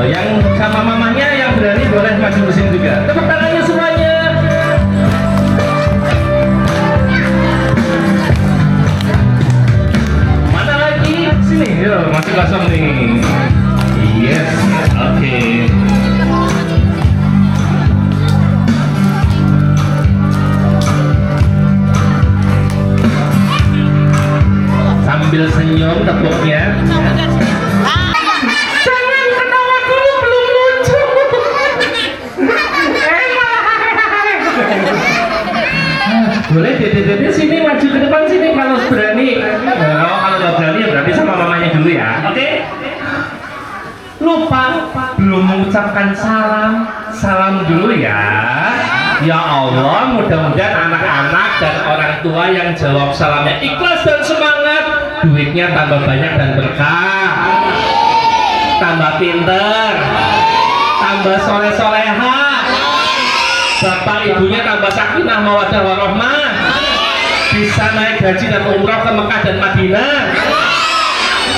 Yang sama mamanya yang berani boleh maju ke sini juga. Tepuk tangannya semuanya. Mana lagi? Sini, yo, masih kosong nih. Yes, oke. Sambil senyum tepuknya. Jangan ketawa dulu, belum lucu. Boleh dede-dede sini maju ke depan sini kalau berani. Kalau nggak berani ya berarti sama mamanya dulu ya. Oke? Lupa belum mengucapkan salam dulu ya. Ya Allah, mudah-mudahan anak-anak dan orang tua yang jawab salamnya ikhlas dan semangat, duitnya tambah banyak dan berkah, tambah pinter, tambah soleh-soleha, bapak ibunya tambah sakinah mawaddah warahmah, bisa naik haji dan umrah ke Mekah dan Madinah.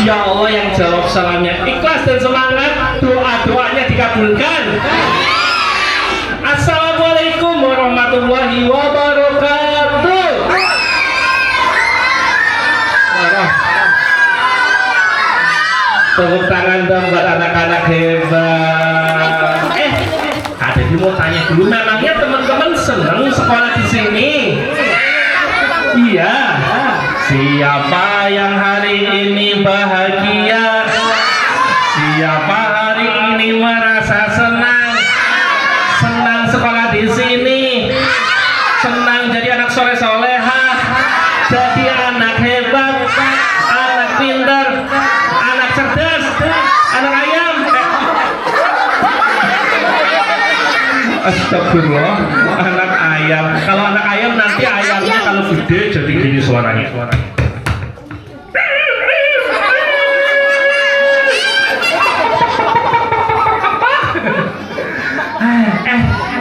Ya Allah, yang jawab salamnya ikhlas dan semangat, doa-doanya dikabulkan. Assalamualaikum warahmatullahi wabarakatuh. Tepuk tangan dong buat anak-anak hebat. Ada mau tanya dulu, memangnya teman-teman senang sekolah di sini? Iya. Siapa yang hari ini bahagia? Siapa hari ini merasa senang? Senang sekolah di sini, senang jadi anak soleh-soleha, jadi anak hebat, anak pintar, anak cerdas, anak ayam. Astagfirullah, anak ayam. Kalau anak ayam nanti ayamnya kalau gede jadi gini suaranya.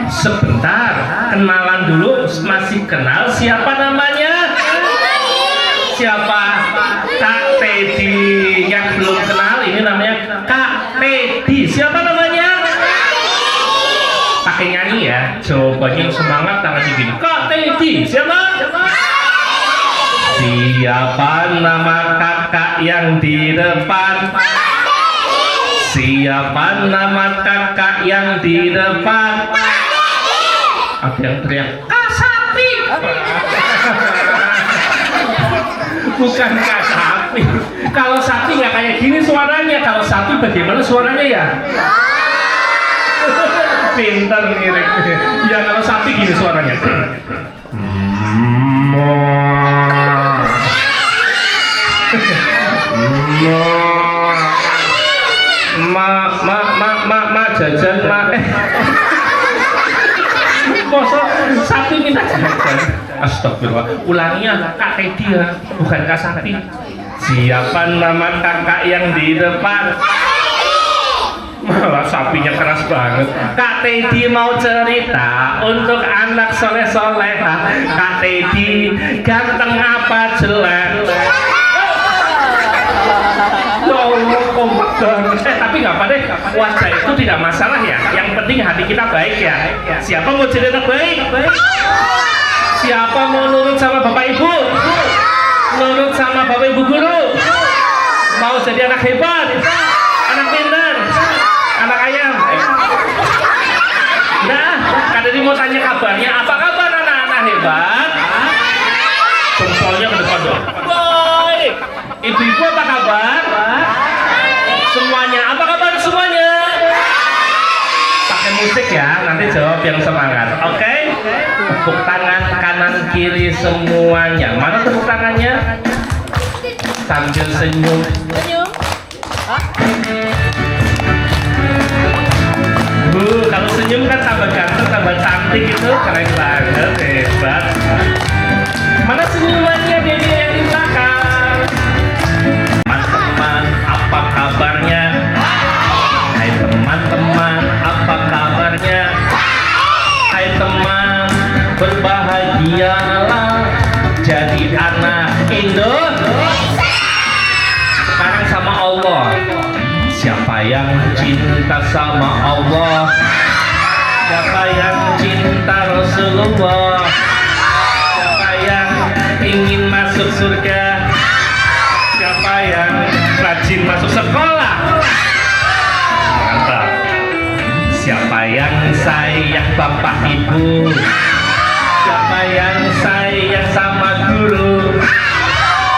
Sebentar, kenalan dulu. Masih kenal siapa namanya? Siapa? Kak Teddy. Yang belum kenal ini namanya Kak Teddy. Siapa namanya? Pakai nyanyi ya. Jawabannya semangat, tangan begini. Kak Teddy. Siapa? Siapa nama kakak yang di depan? Siapa nama kakak yang di depan? Ada yang teriak, Kak Sapi. Bukan Kak Sapi. Kalau sapi nggak kayak gini suaranya. Kalau sapi bagaimana suaranya ya? Pintar mirip. Ya kalau sapi gini suaranya. Ma jajan ma. Masa sapi minta jajan? Astagfirullah. Ulanginya Kak Teddy ya, bukan Kak Sapi. Siapa nama kakak yang di depan? Malah sapinya keras banget. Kak Teddy mau cerita untuk anak soleh-soleh. Kak Teddy ganteng apa jelek? Tapi nggak apa deh, wajah itu tidak masalah ya. Yang penting hati kita baik ya. Siapa mau jadi anak baik? Siapa mau nurut sama bapak ibu? Nurut sama bapak ibu guru? Mau jadi anak hebat? Anak pintar? Anak ayam? Nah, Kak Teddy mau tanya kabarnya. Apa kabar anak-anak hebat? Jempolnya ke depan dong. Baik. Ibu-ibu apa kabar? Semuanya, apa kabar semuanya? Pakai musik ya, nanti jawab yang semangat. Oke? Tepuk tangan kanan kiri semuanya. Mana tepuk tangannya? Sambil senyum. Kalau senyum kan tambah ganteng, tambah cantik itu keren banget, hebat. Mana senyumannya Dede yang di belakang? Teman-teman, apa kabarnya? Hai teman-teman, apa kabarnya? Hai teman, berbahagialah jadi anak Indonesia. Sekarang yang cinta sama Allah, siapa yang cinta Rasulullah, siapa yang ingin masuk surga, siapa yang rajin masuk sekolah, mantap. Siapa yang sayang bapak ibu, siapa yang sayang sama guru,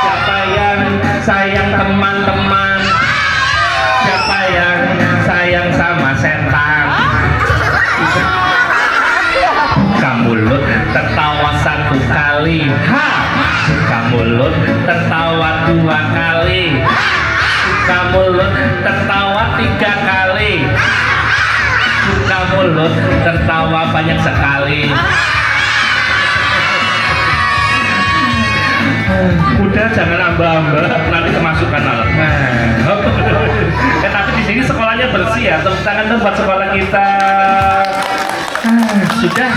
siapa yang sayang teman-teman, siapa yang sayang sama setan. Kamu mulut tertawa satu kali, kamu mulut tertawa dua kali, kamu mulut tertawa tiga kali, kamu mulut tertawa banyak sekali. Udah jangan ambah-ambah, nanti kemasukan alat. Tapi di sini sekolahnya bersih ya. Tepuk tangan dong buat sekolah kita. Sudah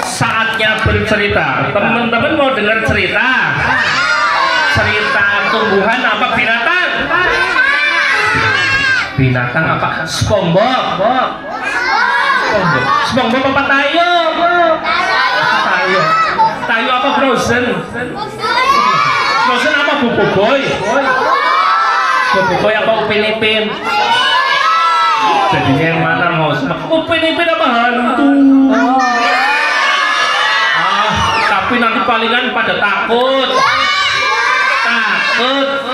saatnya bercerita. Teman-teman mau dengar cerita? Cerita tumbuhan apa binatang? Binatang apa? SpongeBob. SpongeBob apa Tayo? Tayo apa Frozen? Frozen apa Boboiboy? Boboiboy apa Upin Ipin? Jadinya yang mana mau? Upin Ipin apa hantu? Tapi nanti palingan pada takut. Takut.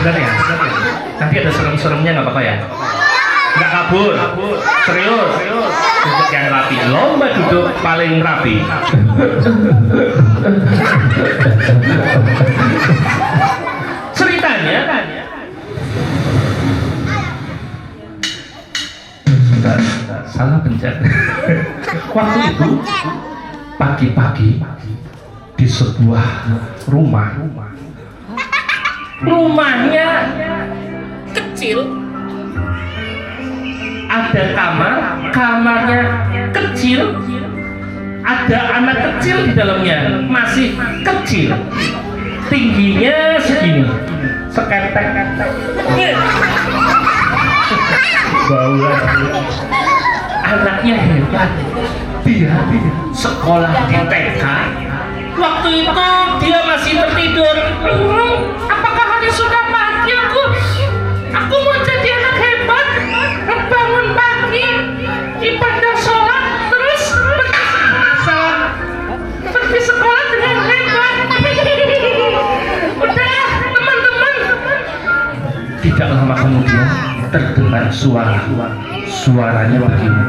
Bener ya? Nanti ada serem-seremnya nggak apa-apa ya? Nggak kabur? Serius? Duduk yang rapi, lomba duduk paling rapi. Ceritanya salah pencet. Waktu itu pagi-pagi di sebuah rumahnya kecil, ada kamarnya kecil, ada anak kecil di dalamnya, masih kecil, tingginya segini, seketek, bau. Anaknya hebat, dia sekolah di TK. Waktu itu dia masih tertidur. Apakah hari sudah pagi? Aku mau jadi anak hebat, bangun pagi, ibadah sholat, terus pergi sekolah dengan hebat. Udah teman-teman. Tidak lama kemudian terdengar suaranya begini.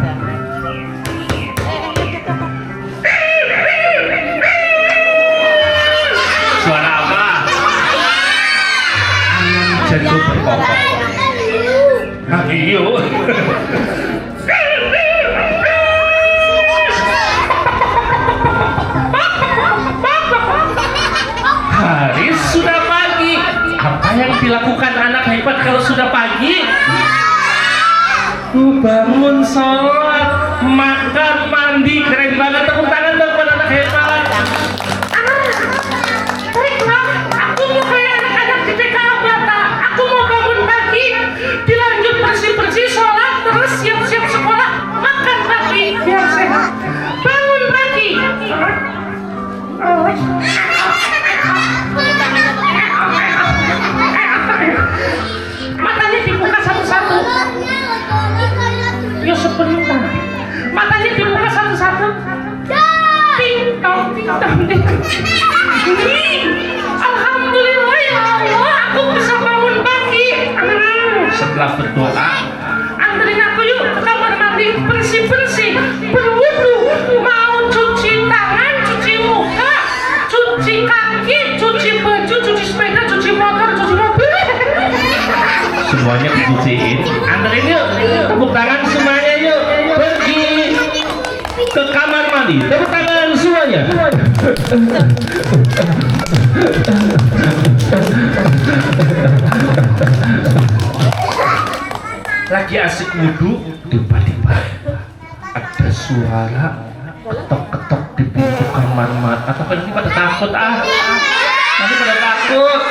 Suara apa? Jago berkokok. Iyo. Hari sudah pagi. Apa yang dilakukan anak hebat kalau sudah pagi? Bangun sholat, makan, mandi, keren banget. Tepuk tangan dong buat anak hebat. Aku mau kayak anak-anak di TK Bata. Aku mau bangun pagi, dilanjut bersih-bersih, sholat, terus siap-siap sekolah, makan pagi biar sehat. Bangun pagi. Matanya dibuka satu-satu. Ya sebentar. Matanya dibuka satu-satu. Ting tong ting tong ting. Alhamdulillah ya Allah, aku bisa bangun pagi. Setelah berdoa, anterin aku yuk ke kamar mandi, bersih-bersih, berwudu, mau cuci tangan, cuci muka, cuci kaki, cuci baju, cuci sepeda, cuci motor, cuci mobil. Semuanya dicuciin. Anterin yuk, tepuk tangan semuanya yuk. Pergi ke kamar mandi, tepuk tangan semuanya. Lagi asik wudu, tiba-tiba ada suara ketok-ketok di pintu kamar mata. Tapi nanti pada takut nanti pada takut.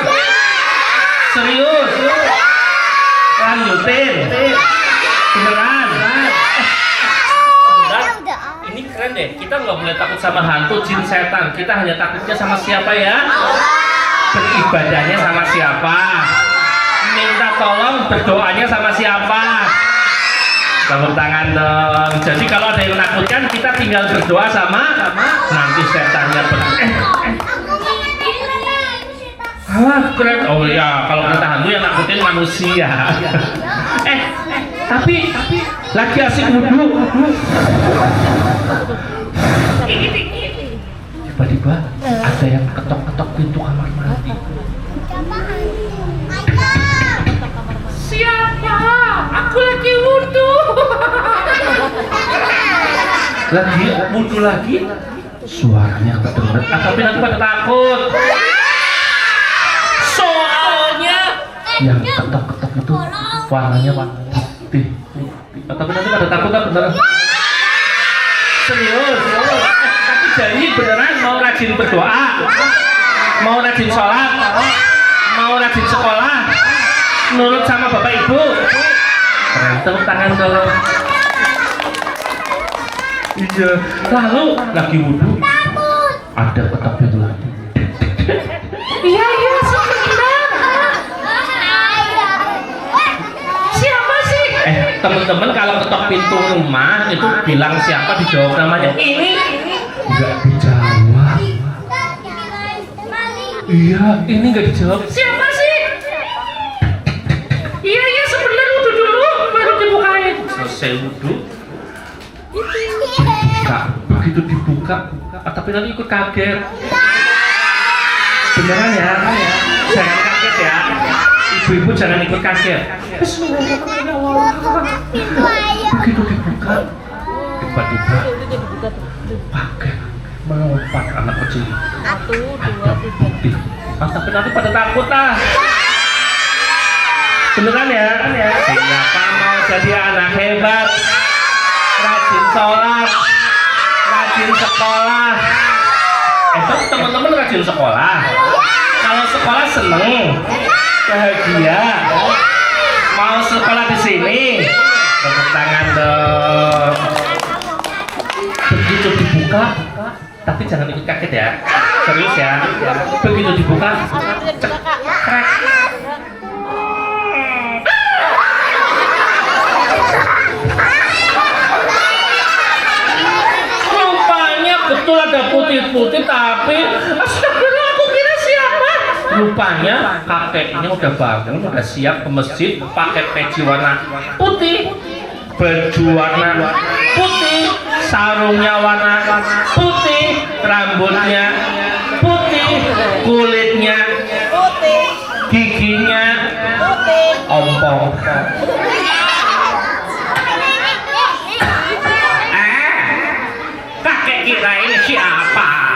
Serius lanjutin beneran. Ini keren deh, kita nggak boleh takut sama hantu, jin, setan. Kita hanya takutnya sama siapa ya? Beribadahnya sama siapa? Minta tolong berdoanya sama siapa? Tepuk tangan dong. Jadi kalau ada yang menakutkan, kita tinggal berdoa sama nanti setannya keren. Oh ya, kalau kita hantu yang nakutin manusia. Tapi lagi asik wudhu. Tiba-tiba ada yang ketok-ketok pintu kamar mandi. Siapa? Aku lagi wudhu. Lagi wudhu lagi. Suaranya kedengeran. Tapi nanti pada takut. Soalnya yang ketok-ketok itu warnanya putih. Tapi nanti pada takut beneran. Serius. Tapi janji beneran mau rajin berdoa, mau rajin sholat, mau rajin sekolah, nurut sama bapak ibu. Keren, tepuk tangan dong. Iya. Lalu lagi wudhu, ada ketok pintu lagi. Iya sebentar. Siapa sih? Teman-teman kalau ketok pintu rumah itu bilang siapa, dijawab namanya. Ini nggak dijawab. Iya, ini nggak dijawab. Siapa sih? Iya sebentar, wudhu dulu baru dibukain. Selesai wudhu. Begitu dibuka, tapi nanti ikut kaget. Beneran ya? Jangan kaget ya. Ibu-ibu jangan ikut kaget. Begitu dibuka, tiba-tiba pakai melompat anak kecil. Ada putih. Tapi nanti pada takut Beneran ya? Siapa mau jadi anak hebat? Rajin sholat, rajin sekolah. Tapi teman-teman rajin sekolah. Kalau sekolah seneng, bahagia. Mau sekolah di sini, tepuk tangan dong. Begitu dibuka, tapi jangan ikut kaget ya. Serius ya. Begitu dibuka, cekrek. Betul ada putih-putih, tapi astagfirullah, aku kira siapa? Rupanya kakeknya udah bangun, udah siap ke masjid, pakai peci warna putih, baju warna putih, sarungnya warna putih, rambutnya putih, kulitnya putih, giginya putih, ompong. Kira ini siapa?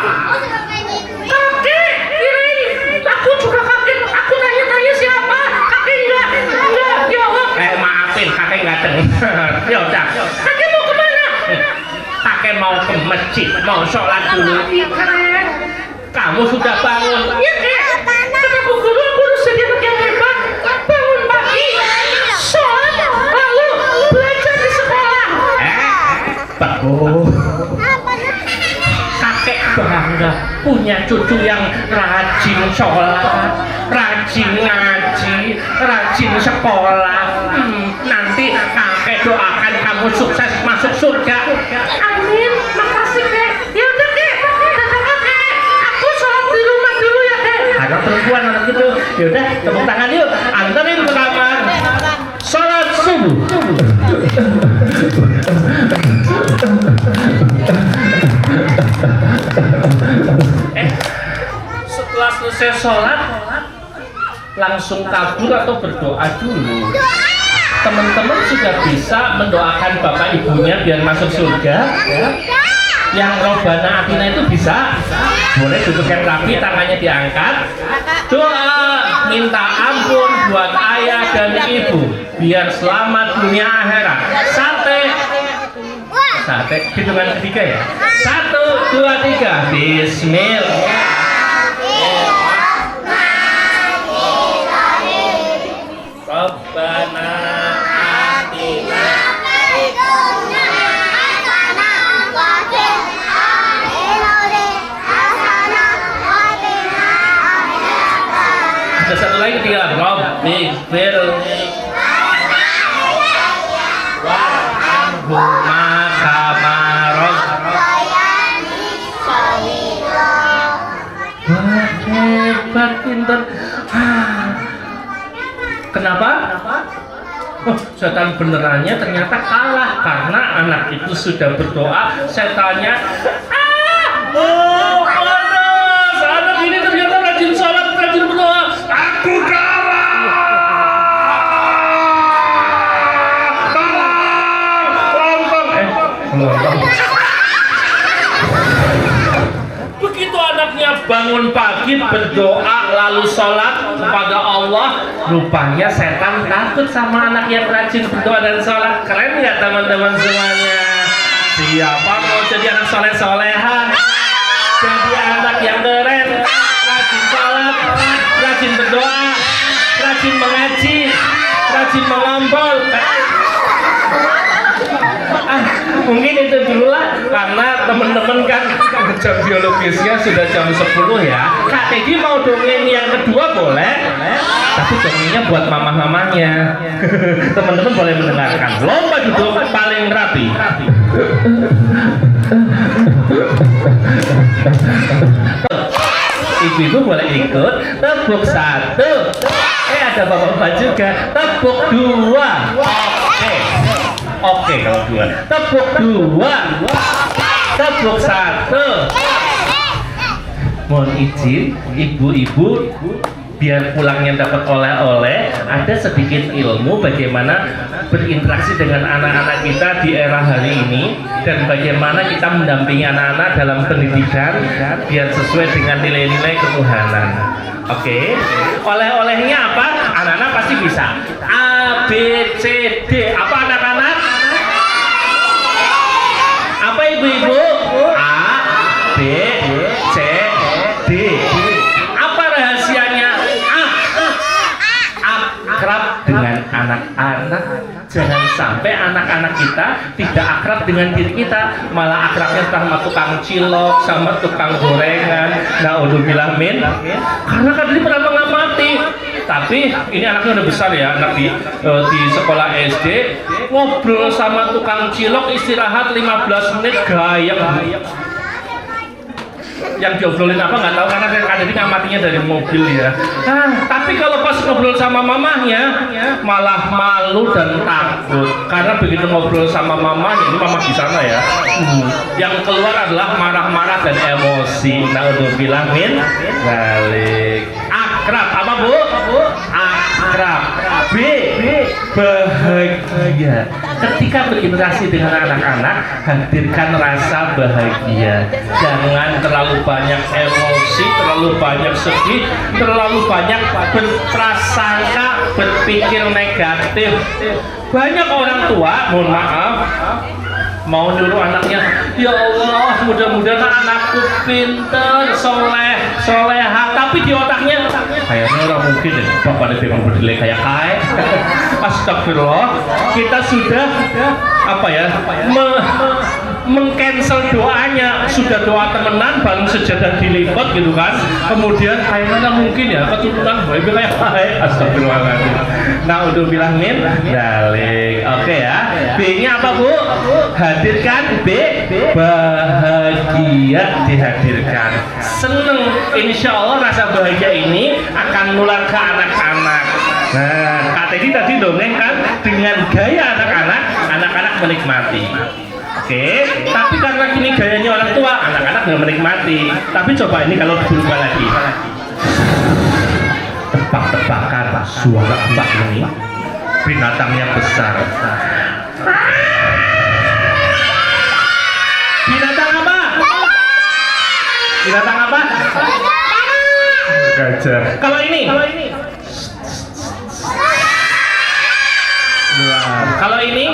Kakek, kira ini. Aku juga kakek. Aku tanya-tanya siapa? Kakek enggak jawab. Maafin, kakek enggak dengar. Ya udah. Kakek mau kemana? Kakek mau ke masjid, mau sholat dulu. Keren. Kamu sudah bangun? Iya kek. Kataku guru, aku harus jadi anak yang hebat. Bangun pagi, sholat, lalu belajar di sekolah. Bagus. Bangga punya cucu yang rajin sholat, rajin ngaji, rajin sekolah. Nanti kakek doakan kamu sukses masuk surga. Amin. Makasih kek. Ya udah kek. Kakek, aku sholat di rumah dulu ya kek. Anak perempuan anak itu. Ya udah, tepuk tangan yuk. Anterin ke kamar. Sholat subuh. Setelah selesai sholat langsung kabur atau berdoa dulu. Teman-teman sudah bisa mendoakan bapak ibunya biar masuk surga ya. Yang Robbana Atina itu bisa. Boleh duduk yang rapi, tangannya diangkat. Doa minta ampun buat ayah dan ibu biar selamat dunia akhirat. Sampai sate. Hitungan ketiga ya. 1, 2, 3. Bismillah. Rabbana atina ada satu lagi tinggal Rabbi firli warhamhuma kama wah hebat pinter. Kenapa? Oh, setan benerannya ternyata kalah karena anak itu sudah berdoa, setannya oh panas, anak ini ternyata rajin sholat, rajin berdoa, aku kalah. Lontong. Begitu anaknya bangun pagi berdoa lalu sholat kepada Allah, rupanya setan takut sama anak yang rajin berdoa dan sholat. Keren nggak teman-teman semuanya? Siapa mau jadi anak soleh-soleha, jadi anak yang keren, rajin sholat, rajin berdoa, rajin mengaji, rajin mengompol? Mungkin itu dulu lah, karena teman-teman kan jam biologisnya sudah jam 10 ya. Kak Teddy mau dongeng yang kedua boleh, tapi dongengnya buat mama-mamanya. Teman-teman boleh mendengarkan. Lomba duduk paling rapi. Ibu-ibu boleh ikut. Tepuk 1. Ada bapak-bapak juga. Tepuk 2. Oke kalau 2. Tepuk 2. Tepuk 1. Mohon izin ibu-ibu, biar pulangnya dapat oleh-oleh, ada sedikit ilmu bagaimana berinteraksi dengan anak-anak kita di era hari ini dan bagaimana kita mendampingi anak-anak dalam pendidikan biar sesuai dengan nilai-nilai ketuhanan. Oke. Oleh-olehnya apa? Anak-anak pasti bisa. A, B, C, D. Apa anak-anak? Apa ibu-ibu? A, B, C, D. Apa rahasianya? Akrab dengan anak-anak. Jangan sampai anak-anak kita tidak akrab dengan diri kita, malah akrabnya sama tukang cilok, sama tukang gorengan. Naudzubillah min. Karena kan dia pernah mengamati. Tapi ini anaknya udah besar ya, anak di sekolah SD, ngobrol sama tukang cilok istirahat 15 menit gayeng. Yang diobrolin apa nggak tahu karena ada di ngamatinya dari mobil ya. Tapi kalau pas ngobrol sama mamahnya malah malu dan takut karena begitu ngobrol sama mamahnya, ini mamah di sana ya, yang keluar adalah marah-marah dan emosi. Naudzubillah min dzalik. Akrab apa bu? Akrab. B, bahagia. Ketika berinteraksi dengan anak-anak, hadirkan rasa bahagia. Jangan terlalu banyak emosi, terlalu banyak sedih, terlalu banyak berprasangka, berpikir negatif. Banyak orang tua, mohon maaf, mau nyuruh anaknya, ya Allah mudah-mudahan anakku pinter, soleha, tapi di otaknya kayaknya orang mungkin deh bapak ada memang berdilai kayak kai. Astagfirullah, kita sudah apa ya mengcancel doanya, sudah doa temenan baru sejadah dilipat gitu kan, kemudian kayaknya mungkin ya keturunan boy kayak kai. Astagfirullahaladzim. Naudzubillah min dzalik. Oke ya. B-nya apa bu? Hadirkan. B, bahagia dihadirkan. Seneng, insya Allah rasa bahagia ini akan nular ke anak-anak. Nah, Kak Teddy tadi dongeng kan dengan gaya anak-anak, anak-anak menikmati. Oke, tapi karena ini gayanya orang tua, anak-anak nggak menikmati. Tapi coba ini kalau berubah lagi, tebak-tebakan suara mbak ini, binatangnya besar. Binatang apa? Binatang apa? Gajah. Kalau ini? Kalau ini?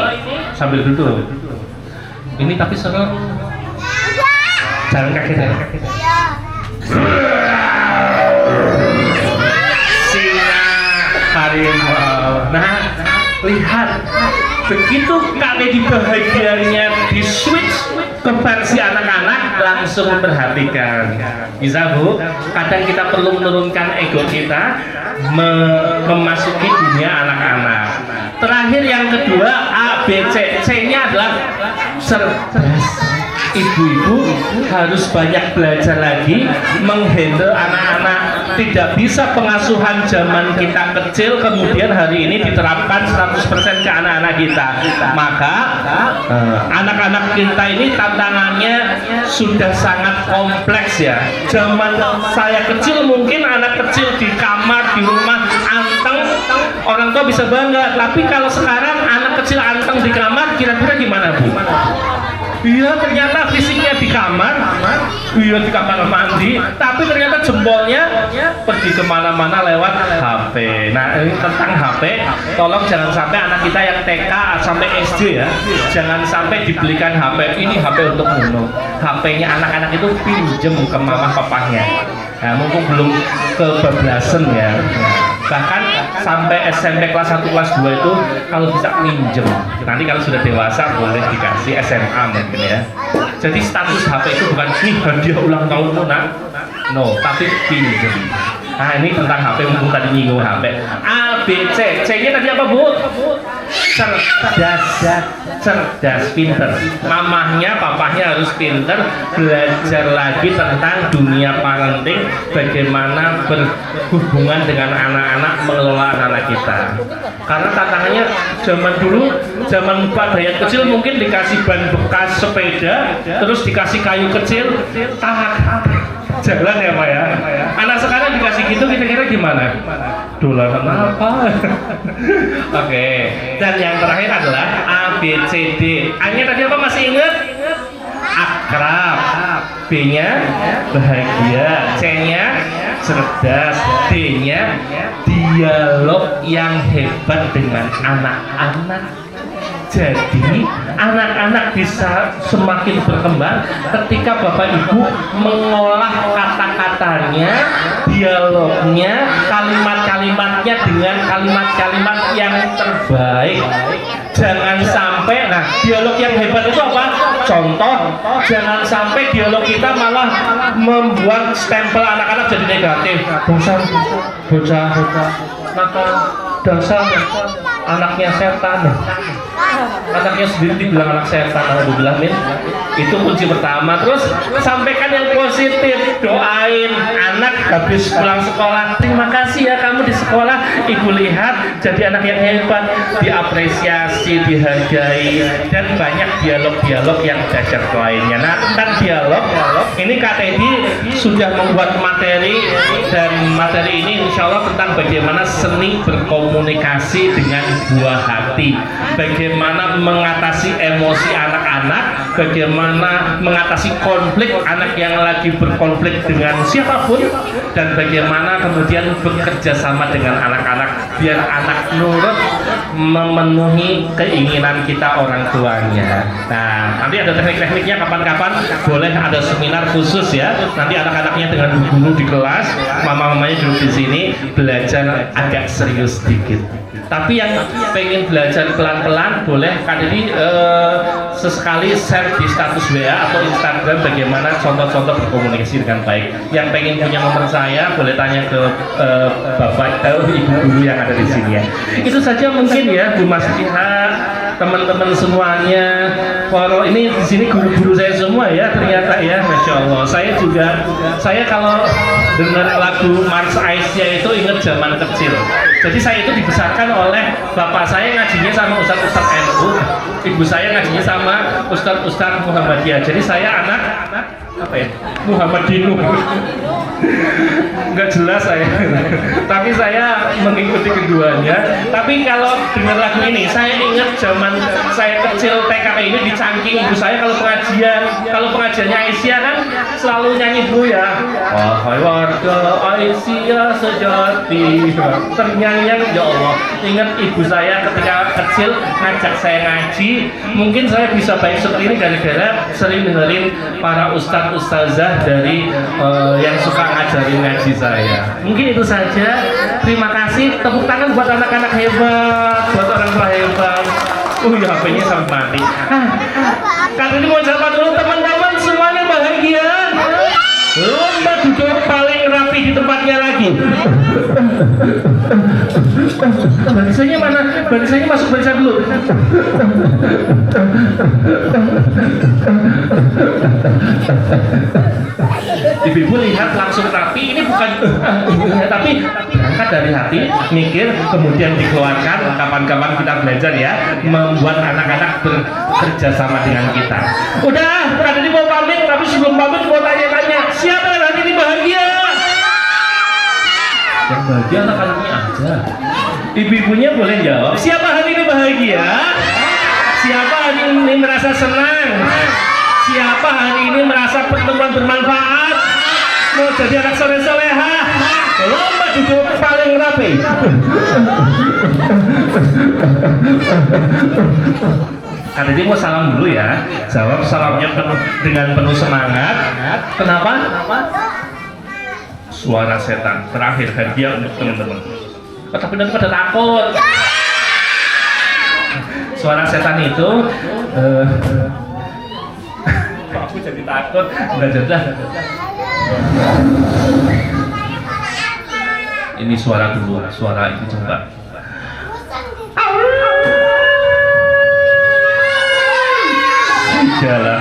Sambil duduk. Ini tapi serem. Jangan kaget ya. Singa harimau. Nah, lihat begitu kali dibahagianya di switch ke versi anak-anak, langsung memperhatikan. Bisa Bu, kadang kita perlu menurunkan ego kita, memasuki dunia anak-anak. Terakhir yang kedua, A, B, C. C-nya adalah cerdas. Ibu-ibu harus banyak belajar lagi menghandle anak-anak. Tidak bisa pengasuhan zaman kita kecil kemudian hari ini diterapkan 100% ke anak-anak kita. Maka anak-anak kita ini tantangannya sudah sangat kompleks ya. Zaman saya kecil mungkin anak kecil di kamar, di rumah anteng, orang tua bisa bangga. Tapi kalau sekarang anak kecil anteng di kamar, kira-kira gimana Bu? Iya, ternyata fisiknya di kamar, iya di kamar mandi, tapi ternyata jempolnya pergi kemana-mana lewat HP. Nah, ini tentang HP, tolong jangan sampai anak kita yang TK sampai SD ya, jangan sampai dibelikan HP. Ini HP untuk minum. HP-nya anak-anak itu pinjem ke mama papahnya. Nah, mumpung belum kebablasan ya. Bahkan sampai SMP kelas 1 kelas 2 itu kalau bisa minjem. Nanti kalau sudah dewasa boleh dikasih SMA mungkin ya. Jadi status HP itu bukan nih hadiah ulang tahunmu nak, no, tapi pinjem. Nah, ini tentang HP, mumpung tadi nyinggung HP. A, B, C. C-nya tadi apa Bu? Cerdas, pinter. Mamahnya, papahnya harus pinter, belajar lagi tentang dunia parenting, bagaimana berhubungan dengan anak-anak, mengelola anak kita. Karena tantangannya zaman dulu, zaman Pak Dayat kecil mungkin dikasih ban bekas sepeda, terus dikasih kayu kecil, jalan ya Pak ya. Anak sekarang dikasih gitu kira-kira gimana? Dolanan apa? Oke. Dan yang terakhir adalah A, B, C, D. A-nya tadi apa masih ingat? Akrab. B-nya bahagia. C-nya cerdas. D-nya dialog yang hebat dengan anak-anak. Jadi anak-anak bisa semakin berkembang ketika Bapak Ibu mengolah kata-katanya, dialognya, kalimat-kalimatnya dengan kalimat-kalimat yang terbaik. Jangan sampai, nah dialog yang hebat itu apa? Contoh, jangan sampai dialog kita malah membuat stempel anak-anak jadi negatif. Bocah, nakal, dasar, anaknya setan. Anaknya sendiri dibilang anak setan, alhamdulillah min. Itu kunci pertama. Terus sampaikan yang positif, doain anak habis pulang sekolah, terima kasih ya kamu di sekolah, ibu lihat jadi anak yang hebat, diapresiasi, dihargai, dan banyak dialog-dialog yang belajar lainnya. Nah, tentang dialog ini Kak Teddy sudah membuat materi, dan materi ini insya Allah tentang bagaimana seni berkomunikasi dengan buah hati, bagaimana mengatasi emosi anak-anak, bagaimana mengatasi konflik anak yang lagi berkonflik dengan siapapun, dan bagaimana kemudian bekerja sama dengan anak-anak biar anak nurut memenuhi keinginan kita orang tuanya. Nah, nanti ada teknik-tekniknya, kapan-kapan boleh ada seminar khusus ya. Nanti anak-anaknya dengan guru di kelas, mama-mamanya duduk di sini belajar agak serius sedikit. Tapi yang pengen belajar pelan-pelan boleh Kak Didi sesekali share di status WA atau Instagram bagaimana contoh-contoh berkomunikasi dengan baik. Yang pengen punya nomor saya boleh tanya ke Bapak atau Ibu guru yang ada di sini ya. Itu saja mungkin ya Bu Mas Pihak, teman-teman semuanya. Kalau ini di sini guru-guru saya semua ya ternyata ya, Masya Allah. Saya kalau dengar lagu Mars Aisyah itu ingat zaman kecil. Jadi saya itu dibesarkan oleh bapak saya ngajinya sama Ustadz NU, ibu saya ngajinya sama Ustadz Muhammadiyah. Jadi saya anak apa ya, Muhammadinu. Nggak jelas saya, tapi saya mengikuti keduanya. Tapi kalau dengar lagu ini, saya ingat zaman saya kecil TKP ini dicangking ibu saya kalau pengajiannya Aisyah kan selalu nyanyi Bu ya, wahai warga Aisyah sejati. Ternyata kenangan ya Allah. Ingat ibu saya ketika kecil ngajak saya ngaji. Mungkin saya bisa baik seperti ini gara-gara sering dengerin para ustadz ustazah dari yang suka ngajarin ngaji saya. Mungkin itu saja. Terima kasih. Tepuk tangan buat anak-anak hebat, buat orang tua hebat. Ya HP-nya sampai mati. Kali ini mau sapa dulu teman-teman semuanya bahagia. Lomba duduk paling rapi di tempatnya lagi. Barisanya mana? Barisanya masuk barisan dulu. Ibu-ibu lihat langsung rapi, ini bukan tapi berangkat dari hati, mikir, kemudian dikeluarkan. Kapan-kapan kita belajar ya, membuat anak-anak bekerja sama dengan kita. Udah, kan ini mau pamit, tapi sebelum pamit mau tanya-tanya, siapa yang hari ini bahagia? Yang bahagia anak-anaknya aja. Ibu-ibunya boleh jawab. Siapa hari ini bahagia? Siapa hari ini merasa senang? Siapa hari ini merasa pertemuan bermanfaat? Mau jadi anak soleh-soleha? Lomba duduk paling rapi. Kali ini mau salam dulu ya. Jawab salamnya dengan penuh semangat. Kenapa? Suara setan. Terakhir hadiah untuk teman-teman. Tapi nanti pada takut. Suara setan itu aku jadi takut. Udah. Ini suara dulu, suara itu coba. Jalan.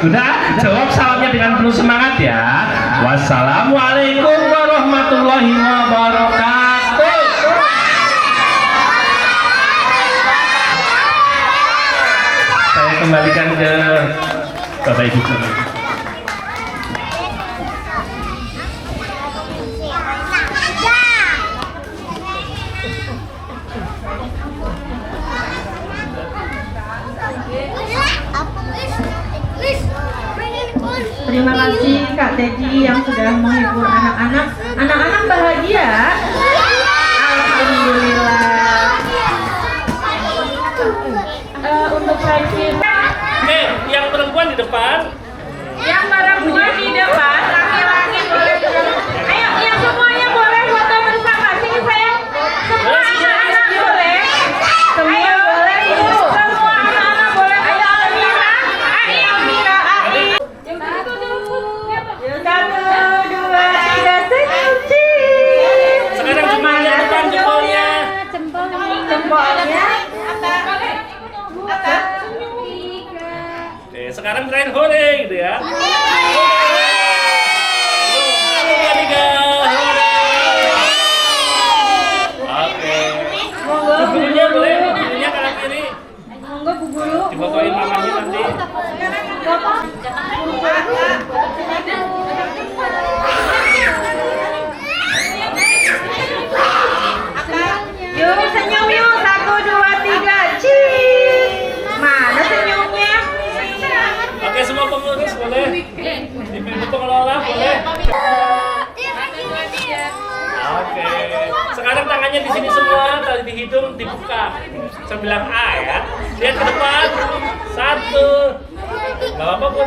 Udah, jawab salamnya dengan penuh semangat ya. Wassalamualaikum warahmatullahi wabarakatuh. Saya kembalikan ke Bapak Ibu. Terima kasih Kak Teddy yang sudah menghibur anak-anak. Anak-anak bahagia? Alhamdulillah. Untuk Rajin, Yang perempuan di depan. yang perempuan di depan, laki-laki boleh. Ayo, yang semuanya boleh foto bersama. Sini sayang. Semua anak-anak boleh. Semua boleh. Semua anak-anak boleh. Ayo Amira, Ai. Satu, dua, tiga, senyum. Sekarang semuanya depan jempolnya. Jempolnya. Oke, sekarang terakhir hore gitu ya. Oke. Gurunya boleh, gurunya kanan kiri. Monggo Bu Guru. Difotoin mamanya nanti. Yuk senyum yuk, 1, 2, 3, cheese. Mana senyumnya? Oke, semua pengurus boleh. Ibu pengelola boleh. Oke. Sekarang tangannya di sini semua, tali di hidung dibuka. Saya bilang A ya. Lihat ke depan. 1. Gak apa-apa, Bu.